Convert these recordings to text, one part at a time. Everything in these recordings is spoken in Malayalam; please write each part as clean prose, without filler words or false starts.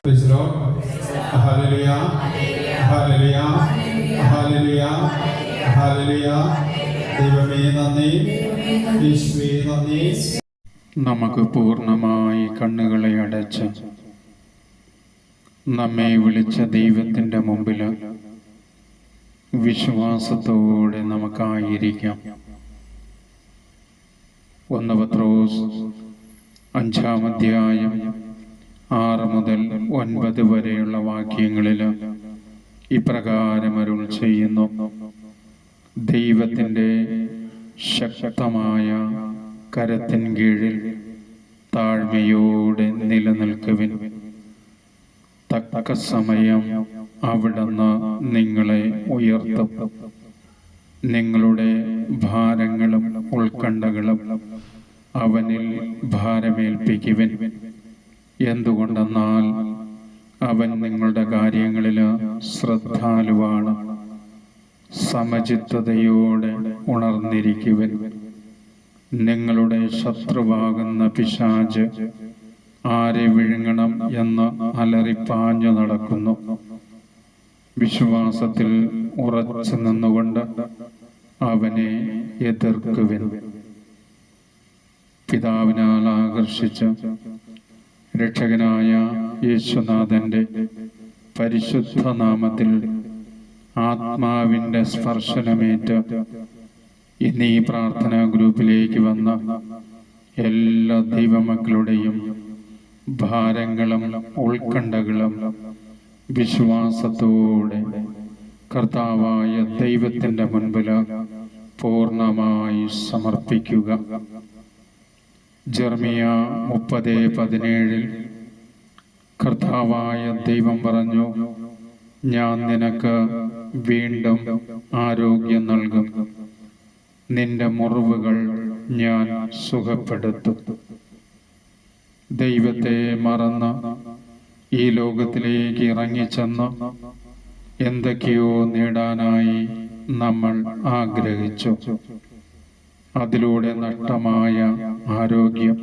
Praise the Lord. Hallelujah. Hallelujah. Hallelujah. Hallelujah. ദൈവമേ നന്ദി, യേശുവേ നന്ദി. നമുക്ക് പൂർണ്ണമായി കണ്ണുകളെ അടച്ച് നമ്മെ വിളിച്ച ദൈവത്തിൻ്റെ മുമ്പിൽ വിശ്വാസത്തോടെ നമുക്കായിരിക്കാം. 1 പത്രോസ് 5-ാം അധ്യായം 6 മുതൽ 9 വരെയുള്ള വാക്യങ്ങളിൽ ഇപ്രകാരം അരുൾ ചെയ്യുന്നു: ദൈവത്തിൻ്റെ ശക്തമായ കരത്തിൻ കീഴിൽ താഴ്മയോടെ നിലനിൽക്കുവിൻ. തക്ക സമയം അവിടുന്ന് നിങ്ങളെ ഉയർത്തും. നിങ്ങളുടെ ഭാരങ്ങളും ഉത്കണ്ഠകളും അവനിൽ ഭാരമേൽപ്പിക്കുവിൻ. എന്തുകൊണ്ടെന്നാൽ അവൻ നിങ്ങളുടെ കാര്യങ്ങളിൽ ശ്രദ്ധാലുവാണ്. സമചിത്തതയോടെ ഉണർന്നിരിക്കുവിൻ. നിങ്ങളുടെ ശത്രുവാകുന്ന പിശാച് ആരെ വിഴുങ്ങണം എന്ന് അലറിപ്പാഞ്ഞു നടക്കുന്നു. വിശ്വാസത്തിൽ ഉറച്ചു നിന്നുകൊണ്ട് അവനെ എതിർക്കുവിൻ. പിതാവിനാൽ ആകർഷിച്ച് രക്ഷകനായ യേശുനാഥന്റെ പരിശുദ്ധ നാമത്തിൽ ആത്മാവിൻ്റെ സ്പർശനമേറ്റ് ഇന്ന് ഈ പ്രാർത്ഥനാ ഗ്രൂപ്പിലേക്ക് വന്ന എല്ലാ ദൈവമക്കളുടെയും ഭാരങ്ങളും ഉത്കണ്ഠകളും വിശ്വാസത്തോടെ കർത്താവായ ദൈവത്തിൻ്റെ മുൻപിൽ പൂർണ്ണമായി സമർപ്പിക്കുക. ജെറമിയ 30:17 കർത്താവായ ദൈവം പറഞ്ഞു: ഞാൻ നിനക്ക് വീണ്ടും ആരോഗ്യം നൽകും, നിന്റെ മുറിവുകൾ ഞാൻ സുഖപ്പെടുത്തും. ദൈവത്തെ മറന്ന് ഈ ലോകത്തിലേക്ക് ഇറങ്ങിച്ചെന്ന് എന്തൊക്കെയോ നേടാനായി നമ്മൾ ആഗ്രഹിച്ചു. അതിലൂടെ നഷ്ടമായ ആരോഗ്യം,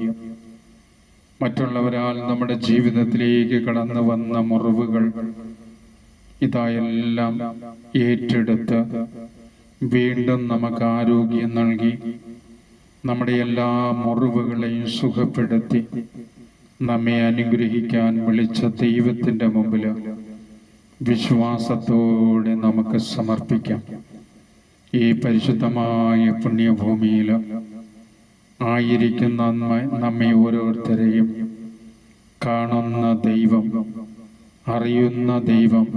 മറ്റുള്ളവരാൽ നമ്മുടെ ജീവിതത്തിലേക്ക് കടന്നു വന്ന മുറിവുകൾ, ഇതായെല്ലാം ഏറ്റെടുത്ത് വീണ്ടും നമുക്ക് ആരോഗ്യം നൽകി നമ്മുടെ എല്ലാ മുറിവുകളെയും സുഖപ്പെടുത്തി നമ്മെ അനുഗ്രഹിക്കാൻ വിളിച്ച ദൈവത്തിൻ്റെ മുമ്പിൽ വിശ്വാസത്തോടെ നമുക്ക് സമർപ്പിക്കാം. ഈ പരിശുദ്ധമായ പുണ്യഭൂമിയിൽ ആയിരിക്കുന്ന നമ്മെ ഓരോരുത്തരെയും കാണുന്ന ദൈവം, അറിയുന്ന ദൈവം,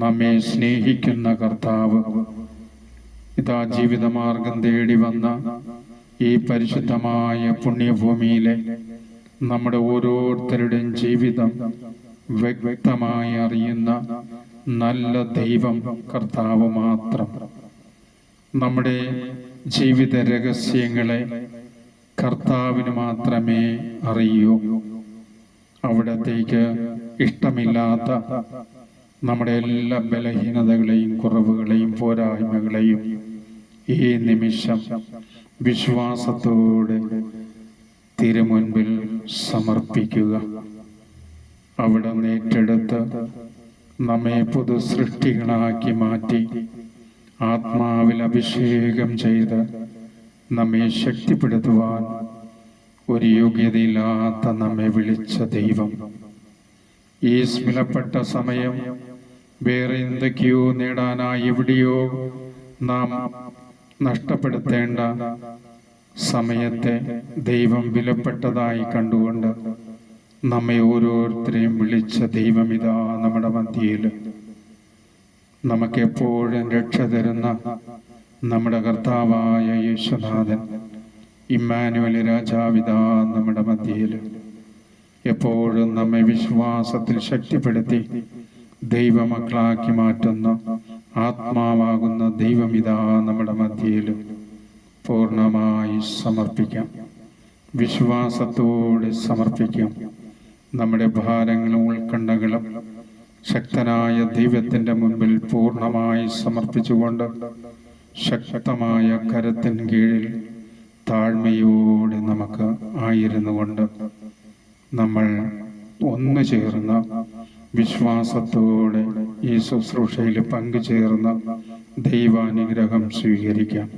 നമ്മെ സ്നേഹിക്കുന്ന കർത്താവ് ഇതാ ജീവിതമാർഗം തേടി വന്ന ഈ പരിശുദ്ധമായ പുണ്യഭൂമിയിലെ നമ്മുടെ ഓരോരുത്തരുടെയും ജീവിതം വ്യക്തമായി അറിയുന്ന നല്ല ദൈവം കർത്താവ് മാത്രം. നമ്മുടെ ജീവിത രഹസ്യങ്ങളെ കർത്താവിന് മാത്രമേ അറിയൂ. അവിടത്തേക്ക് ഇഷ്ടമില്ലാത്ത നമ്മുടെ എല്ലാ ബലഹീനതകളെയും കുറവുകളെയും പോരായ്മകളെയും ഈ നിമിഷം വിശ്വാസത്തോടെ തിരുമുൻപിൽ സമർപ്പിക്കുക. അവിടെ ഏറ്റെടുത്ത് നമ്മെ പുതു സൃഷ്ടികളാക്കി മാറ്റി ആത്മാവിൽ അഭിഷേകം ചെയ്ത് നമ്മെ ശക്തിപ്പെടുത്തുവാൻ ഒരു യോഗ്യതയില്ലാത്ത നമ്മെ വിളിച്ച ദൈവം ഈ സ്മിലപ്പെട്ട സമയം വേറെ എന്തൊക്കെയോ നേടാനായി എവിടെയോ നാം നഷ്ടപ്പെടുത്തേണ്ട സമയത്തെ ദൈവം വിലപ്പെട്ടതായി കണ്ടുകൊണ്ട് നമ്മെ ഓരോരുത്തരെയും വിളിച്ച ദൈവം ഇതാ നമ്മുടെ മധ്യയിൽ. നമുക്കെപ്പോഴും രക്ഷ തരുന്ന നമ്മുടെ കർത്താവായ യേശുനാഥൻ ഇമ്മാനുവൽ രാജാവിതാ നമ്മുടെ മധ്യയിൽ എപ്പോഴും നമ്മെ വിശ്വാസത്തിൽ ശക്തിപ്പെടുത്തി ദൈവമക്കളാക്കി മാറ്റുന്ന ആത്മാവാകുന്ന ദൈവമിതാ നമ്മുടെ മധ്യയിൽ. പൂർണ്ണമായി സമർപ്പിക്കാം, വിശ്വാസത്തോടെ സമർപ്പിക്കാം. നമ്മുടെ ഭാരങ്ങളും ഉത്കണ്ഠകളും ശക്തനായ ദൈവത്തിൻ്റെ മുൻപിൽ പൂർണ്ണമായി സമർപ്പിച്ചുകൊണ്ട് ശക്തമായ കരത്തിൻ കീഴിൽ താഴ്മയോടെ നമുക്ക് ആയിരുന്നു കൊണ്ട് നമ്മൾ ഒന്നു ചേർന്ന് വിശ്വാസത്തോടെ ഈ ശുശ്രൂഷയിൽ പങ്കുചേർന്ന് ദൈവാനുഗ്രഹം സ്വീകരിക്കാം.